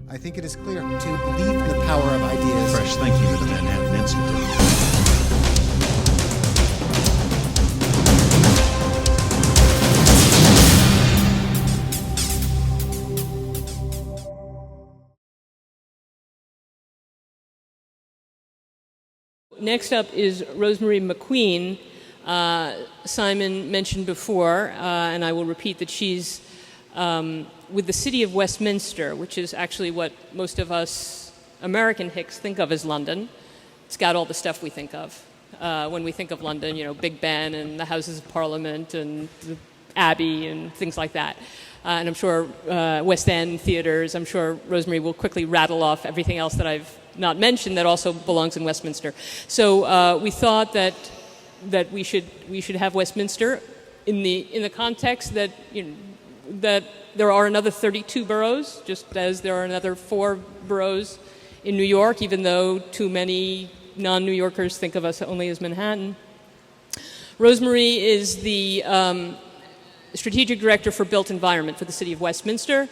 I think it is clear to believe in the power of ideas. Fresh thinking to the Manhattan Institute. Next up is Rosemary McQueen. Simon mentioned before, and I will repeat that she's with the City of Westminster, which is actually what most of us American hicks think of as London. It's got all the stuff we think of when we think of London, Big Ben and the Houses of Parliament and the Abbey and things like that. And I'm sure West End theaters, I'm sure Rosemary will quickly rattle off everything else that I've not mentioned that also belongs in Westminster. So we thought that we should have Westminster in the context that that there are another 32 boroughs, just as there are another 4 boroughs in New York, even though too many non-New Yorkers think of us only as Manhattan. Rosemary is the Strategic Director for Built Environment for the City of Westminster.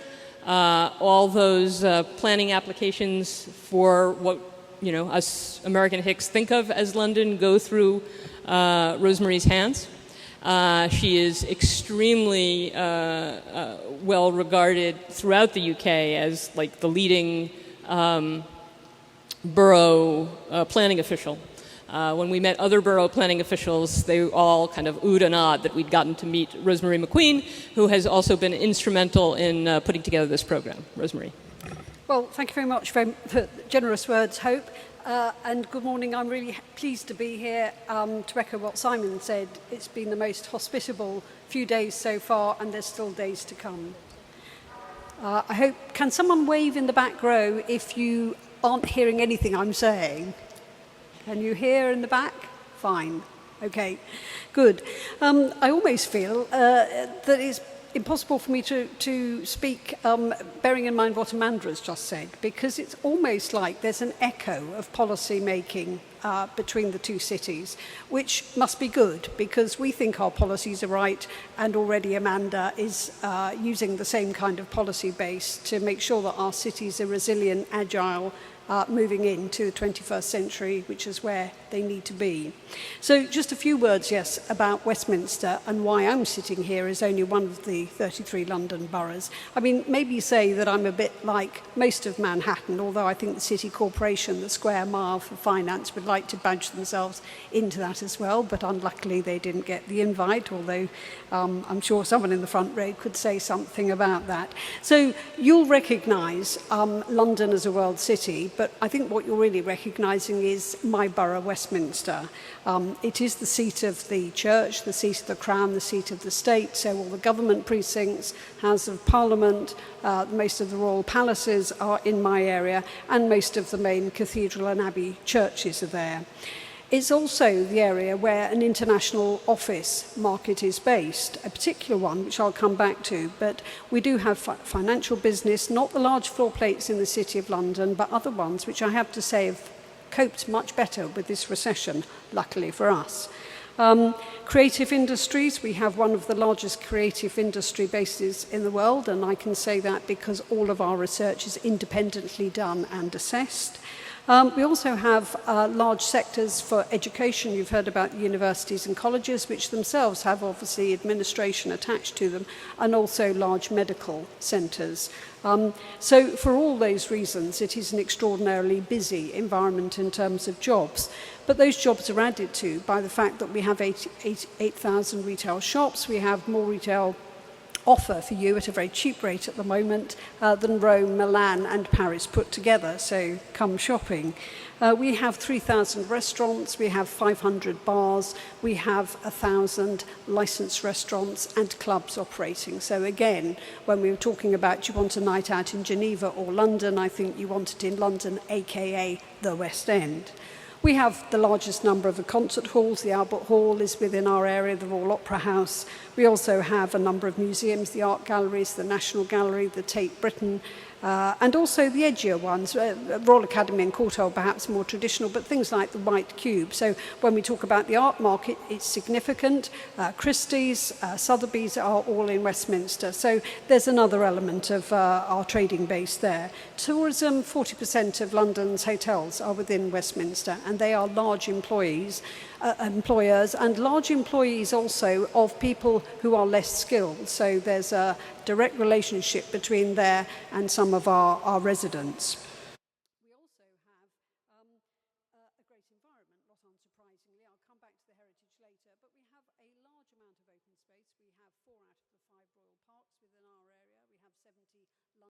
All those planning applications for what us American hicks think of as London go through Rosemary's hands. She is extremely well regarded throughout the UK as like the leading borough planning official. When we met other borough planning officials, they all kind of oohed and ahed that we'd gotten to meet Rosemary McQueen, who has also been instrumental in putting together this program. Rosemary. Well, thank you very much for the generous words, Hope. And good morning. I'm really pleased to be here to echo what Simon said. It's been the most hospitable few days so far, and there's still days to come. I hope, can someone wave in the back row if you aren't hearing anything I'm saying? Can you hear in the back? Fine. Okay, good. I almost feel that it's impossible for me to speak, bearing in mind what Amanda has just said, because it's almost like there's an echo of policy making between the two cities, which must be good, because we think our policies are right, and already Amanda is using the same kind of policy base to make sure that our cities are resilient, agile, moving into the 21st century, which is where they need to be. So just a few words, yes, about Westminster and why I'm sitting here as only one of the 33 London boroughs. I mean, maybe say that I'm a bit like most of Manhattan, although I think the City Corporation, the Square Mile for Finance, would like to badge themselves into that as well, but unluckily they didn't get the invite, although I'm sure someone in the front row could say something about that. So you'll recognise London as a world city, but I think what you're really recognising is my borough, Westminster. It is the seat of the church, the seat of the crown, the seat of the state, so all the government precincts, House of Parliament, most of the royal palaces are in my area, and most of the main cathedral and abbey churches are there. It's also the area where an international office market is based, a particular one, which I'll come back to, but we do have financial business, not the large floor plates in the City of London, but other ones, which I have to say have coped much better with this recession, luckily for us. Creative industries, we have one of the largest creative industry bases in the world, and I can say that because all of our research is independently done and assessed. We also have large sectors for education. You've heard about universities and colleges, which themselves have obviously administration attached to them, and also large medical centres. So for all those reasons, it is an extraordinarily busy environment in terms of jobs. But those jobs are added to by the fact that we have 8,000 retail shops. We have more retail offer for you at a very cheap rate at the moment than Rome, Milan and Paris put together, so come shopping. We have 3,000 restaurants, we have 500 bars, we have 1,000 licensed restaurants and clubs operating. So again, when we were talking about do you want a night out in Geneva or London, I think you want it in London, aka the West End. We have the largest number of the concert halls. The Albert Hall is within our area, the Royal Opera House. We also have a number of museums, the art galleries, the National Gallery, the Tate Britain, and also the edgier ones, Royal Academy and Courtauld perhaps more traditional, but things like the White Cube. So when we talk about the art market, it's significant. Christie's, Sotheby's are all in Westminster. So there's another element of our trading base there. Tourism, 40% of London's hotels are within Westminster, and they are large employers, and large employees also of people who are less skilled. So there's a direct relationship between there and some of our residents. We also have a great environment, not unsurprisingly. I'll come back to the heritage later, but we have a large amount of open space. We have 4 out of the 5 royal parks within our area. We have 70